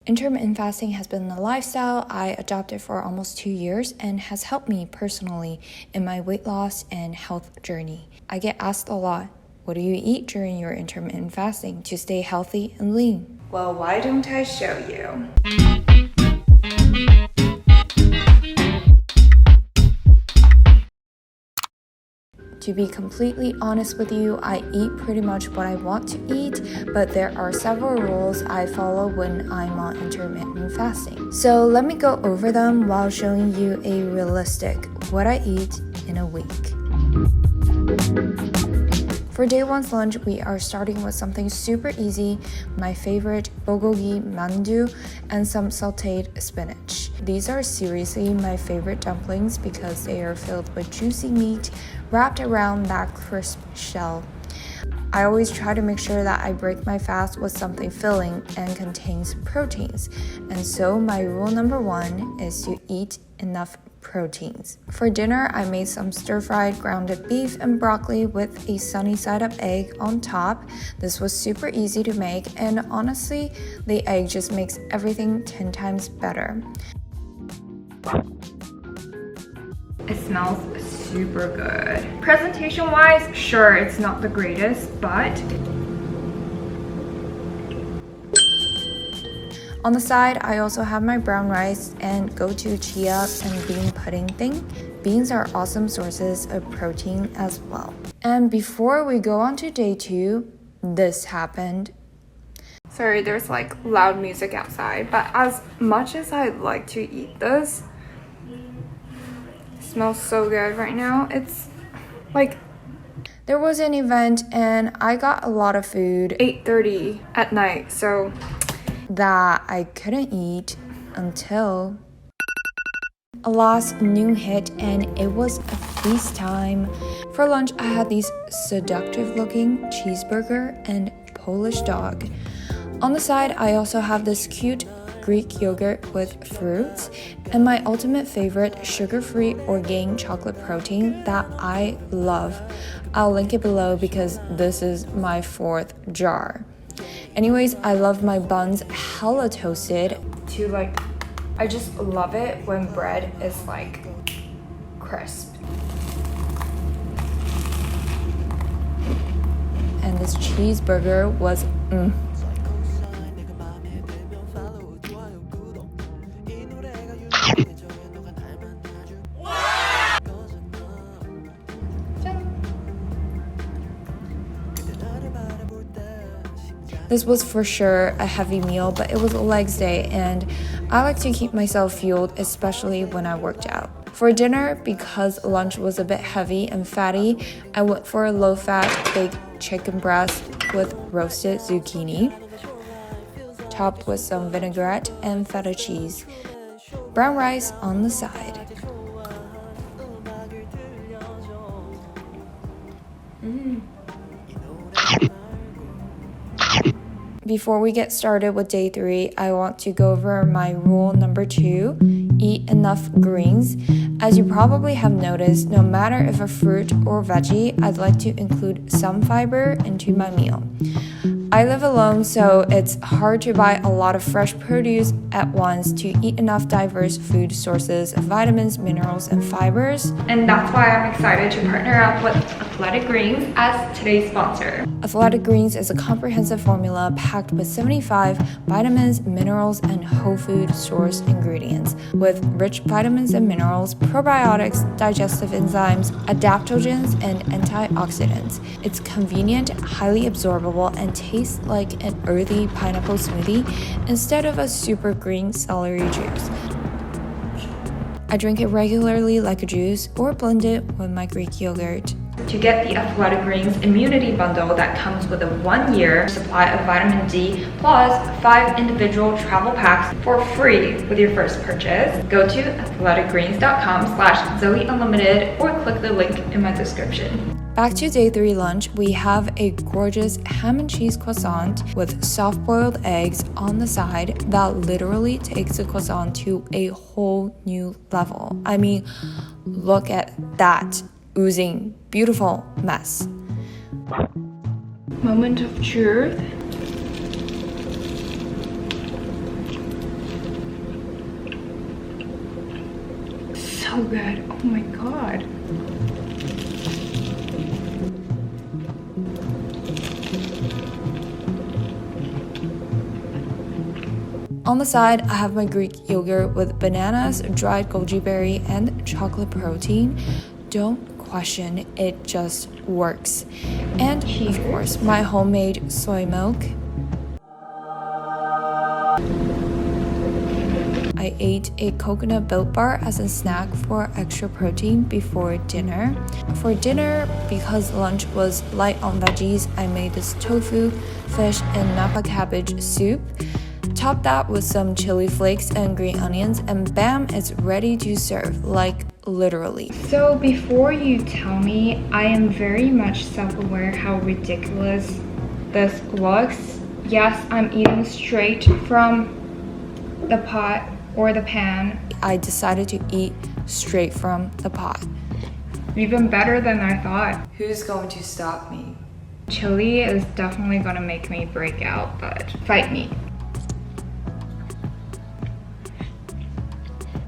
Intermittent fasting has been a lifestyle I adopted for almost 2 years and has helped me personally in my weight loss and health journey. I get asked a lot, what do you eat during your intermittent fasting to stay healthy and lean? Well, why don't I show you? To be completely honest with you, I eat pretty much what I want to eat, but there are several rules I follow when I'm on intermittent fasting. So let me go over them while showing you a realistic what I eat in a week. For day one's lunch, we are starting with something super easy, my favorite bulgogi mandu and some sauteed spinach. These are seriously my favorite dumplings because they are filled with juicy meat wrapped around that crisp shell. I always try to make sure that I break my fast with something filling and contains proteins. And so my rule number 1 is to eat enough proteins. For dinner, I made some stir-fried grounded beef and broccoli with a sunny side up egg on top. This was super easy to make, and honestly, the egg just makes everything 10 times better. It smells super good. Presentation-wise, sure, it's not the greatest, but on the side, I also have my brown rice and go-to chia and bean pudding thing. Beans are awesome sources of protein as well. And before we go on to day 2, this happened. Sorry, there's like loud music outside, but as much as I'd like to eat this, it smells so good right now. It's like there was an event and I got a lot of food 8:30 at night, so that I couldn't eat until a last new hit, and it was a feast time. For lunch, I had these seductive looking cheeseburger and Polish dog. On the side, I also have this cute Greek yogurt with fruits and my ultimate favorite sugar-free organic chocolate protein that I love. I'll link it below because this is my 4th jar. Anyways, I love my buns hella toasted to I just love it when bread is like crisp. And this cheeseburger was This was for sure a heavy meal, but it was a legs day and I like to keep myself fueled, especially when I worked out. For dinner, because lunch was a bit heavy and fatty, I went for a low-fat baked chicken breast with roasted zucchini, topped with some vinaigrette and feta cheese. Brown rice on the side. Before we get started with day 3, I want to go over my rule number 2, eat enough greens. As you probably have noticed, no matter if a fruit or veggie, I'd like to include some fiber into my meal. I live alone, so it's hard to buy a lot of fresh produce at once to eat enough diverse food sources of vitamins, minerals, and fibers. And that's why I'm excited to partner up with Athletic Greens as today's sponsor. Athletic Greens is a comprehensive formula packed with 75 vitamins, minerals, and whole food source ingredients with rich vitamins and minerals, probiotics, digestive enzymes, adaptogens, and antioxidants. It's convenient, highly absorbable, and tastes like an earthy pineapple smoothie instead of a super green celery juice. I drink it regularly like a juice or blend it with my Greek yogurt. To get the Athletic Greens Immunity Bundle that comes with a 1-year supply of vitamin D plus 5 individual travel packs for free with your first purchase, go to athleticgreens.com/ZoeUnlimited or click the link in my description. Back to day 3 lunch, we have a gorgeous ham and cheese croissant with soft-boiled eggs on the side that literally takes the croissant to a whole new level. I mean, look at that oozing, beautiful mess. Moment of truth. so good. Oh my god. On the side, I have my Greek yogurt with bananas, dried goji berry, and chocolate protein. Don't question, it just works. And of course, my homemade soy milk. I ate a coconut Built Bar as a snack for extra protein before dinner. For dinner, because lunch was light on veggies, I made this tofu, fish, and napa cabbage soup. Top that with some chili flakes and green onions, and bam, it's ready to serve, like literally. So before you tell me, I am very much self-aware how ridiculous this looks. Yes, I'm eating straight from the pot or the pan. I decided to eat straight from the pot. Even better than I thought. Who's going to stop me? Chili is definitely gonna make me break out, but fight me.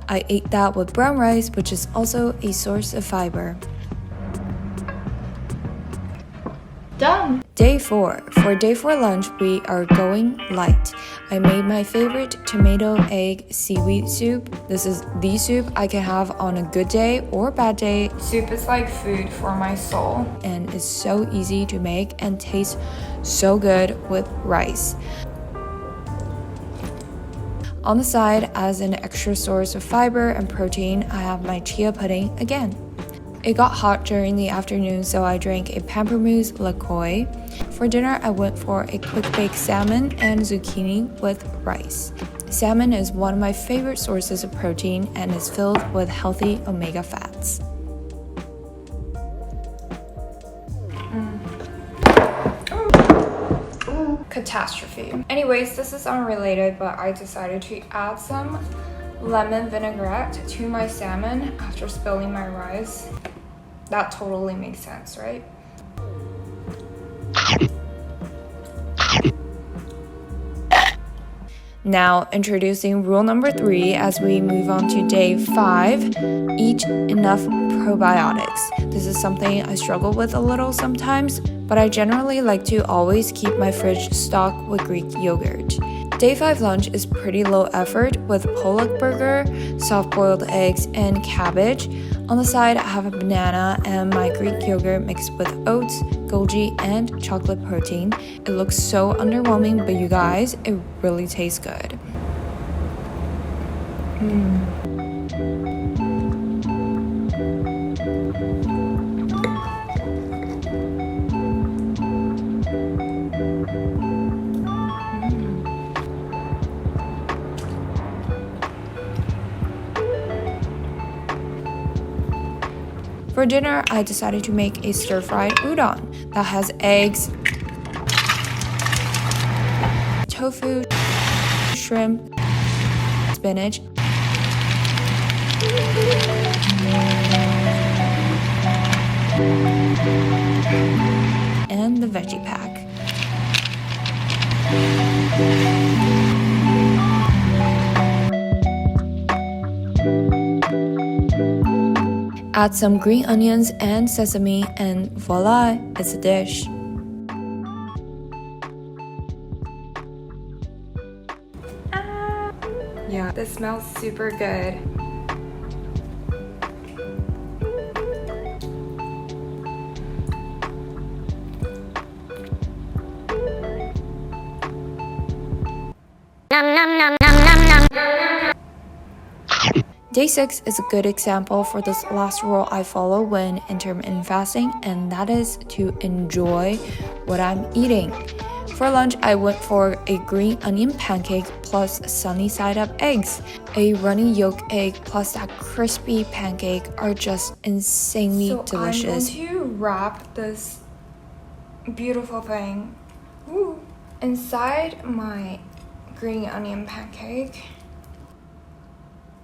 I ate that with brown rice, which is also a source of fiber. Done! Day 4. For day 4 lunch, we are going light. I made my favorite tomato egg seaweed soup. This is the soup I can have on a good day or bad day. Soup is like food for my soul, and it's so easy to make and tastes so good with rice. On the side, as an extra source of fiber and protein, I have my chia pudding again. It got hot during the afternoon, so I drank a pamplemousse liqueur. For dinner, I went for a quick-baked salmon and zucchini with rice. Salmon is one of my favorite sources of protein and is filled with healthy omega fats. Catastrophe. Anyways, this is unrelated, but I decided to add some lemon vinaigrette to my salmon after spilling my rice. That totally makes sense, right? Now, introducing rule number 3 as we move on to day 5, eat enough probiotics. This is something I struggle with a little sometimes, but I generally like to always keep my fridge stocked with Greek yogurt. Day 5 lunch is pretty low effort with Pollock burger, soft-boiled eggs, and cabbage. On the side, I have a banana and my Greek yogurt mixed with oats, goji, and chocolate protein. It looks so underwhelming, but you guys, it really tastes good. For dinner, I decided to make a stir-fried udon that has eggs, tofu, shrimp, spinach, and the veggie pack. Add some green onions and sesame, and voila, it's a dish. Yeah, this smells super good. Day 6 is a good example for this last rule I follow when intermittent fasting, and that is to enjoy what I'm eating. For lunch, I went for a green onion pancake plus sunny side up eggs. A runny yolk egg plus that crispy pancake are just insanely delicious. I'm going to wrap this beautiful thing inside my green onion pancake.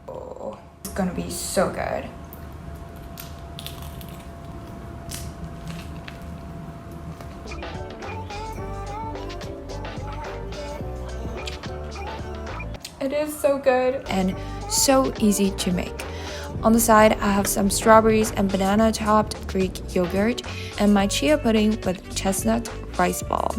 Oh, it's gonna be so good. It is so good and so easy to make. On the side, I have some strawberries and banana topped Greek yogurt and my chia pudding with chestnut rice ball.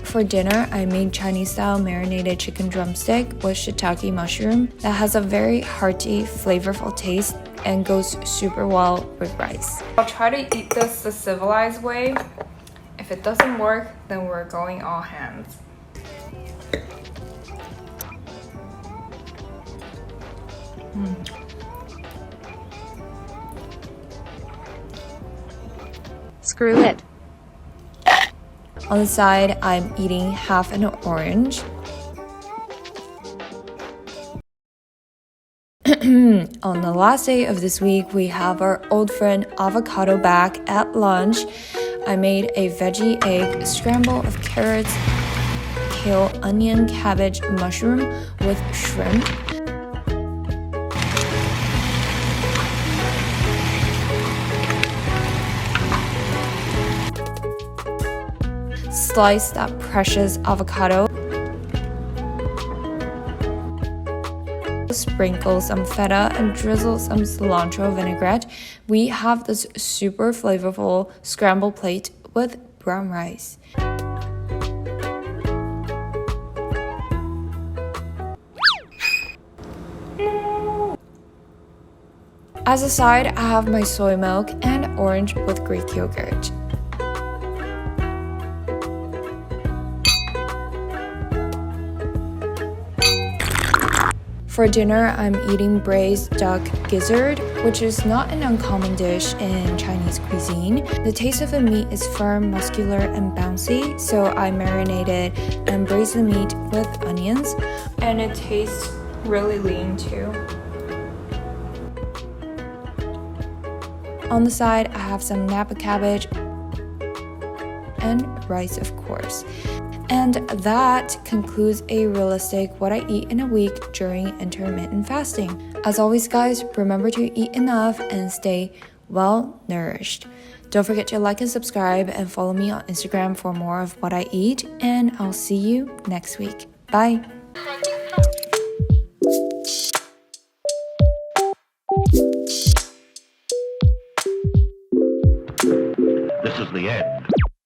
For dinner, I made Chinese-style marinated chicken drumstick with shiitake mushroom that has a very hearty, flavorful taste and goes super well with rice. I'll try to eat this the civilized way. If it doesn't work, then we're going all hands. Screw it. On the side, I'm eating half an orange. On the last day of this week, we have our old friend avocado back at lunch. I made a veggie egg scramble of carrots, kale, onion, cabbage, mushroom with shrimp. Slice that precious avocado. Sprinkle some feta and drizzle some cilantro vinaigrette. We have this super flavorful scrambled plate with brown rice. As a side, I have my soy milk and orange with Greek yogurt. For dinner, I'm eating braised duck gizzard, which is not an uncommon dish in Chinese cuisine. The taste of the meat is firm, muscular, and bouncy, so I marinated and braised the meat with onions, and it tastes really lean too. On the side, I have some napa cabbage and rice, of course. And that concludes a realistic what I eat in a week during intermittent fasting. As always, guys, remember to eat enough and stay well nourished. Don't forget to like and subscribe and follow me on Instagram for more of what I eat, and I'll see you next week. Bye. This is the end.